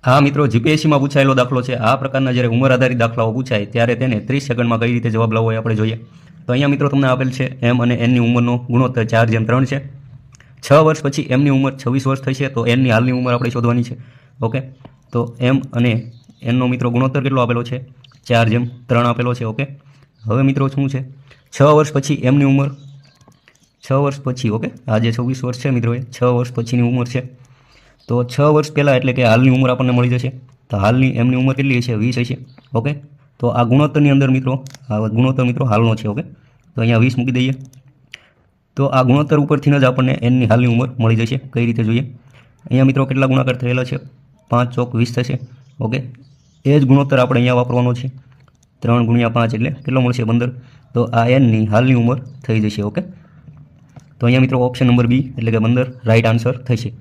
હા મિત્રો, જીપીએસસીમાં પૂછાયેલો દાખલો છે. આ પ્રકારના જ્યારે ઉંમર આધારિત દાખલાઓ પૂછાય ત્યારે તેને 30 સેકન્ડમાં કઈ રીતે જવાબ લાવવો એ આપણે જોઈએ. તો અહીંયા મિત્રો તમને આપેલ છે એમ અને એનની ઉંમરનો ગુણોત્તર 4:3 છે. 6 વર્ષ પછી એમની ઉંમર 26 વર્ષ થશે, તો એનની હાલની ઉંમર આપણે શોધવાની છે. ઓકે, તો એમ અને એનનો મિત્રો ગુણોત્તર કેટલો આપેલો છે? 4:3 આપેલો છે. ઓકે, હવે મિત્રો શું છે? 6 વર્ષ પછી એમની ઉંમર 6 વર્ષ પછી, ઓકે, આ જે 26 વર્ષ છે મિત્રો, એ 6 વર્ષ પછીની ઉંમર છે. તો 6 વર્ષ પહેલાં એટલે કે હાલની ઉંમર આપણને મળી જશે. તો હાલની એમની ઉંમર કેટલી હશે? 20 હશે. ઓકે, તો આ ગુણોત્તરની અંદર મિત્રો, આ ગુણોત્તર મિત્રો હાલનો છે. ઓકે, તો અહીંયા 20 મૂકી દઈએ. તો આ ગુણોત્તર ઉપરથી જ આપણને એનની હાલની ઉંમર મળી જશે. કઈ રીતે જોઈએ? અહીંયા મિત્રો કેટલા ગુણાકાર થયેલા છે? 5 ચોક 20 થશે. ઓકે, એ જ ગુણોત્તર આપણે અહીંયા વાપરવાનો છે. 3 × 5 એટલે કેટલો મળશે? 15. તો આ એનની હાલની ઉંમર થઈ જશે. ઓકે, તો અહીંયા મિત્રો ઓપ્શન નંબર બી એટલે કે 15 રાઈટ આન્સર થશે.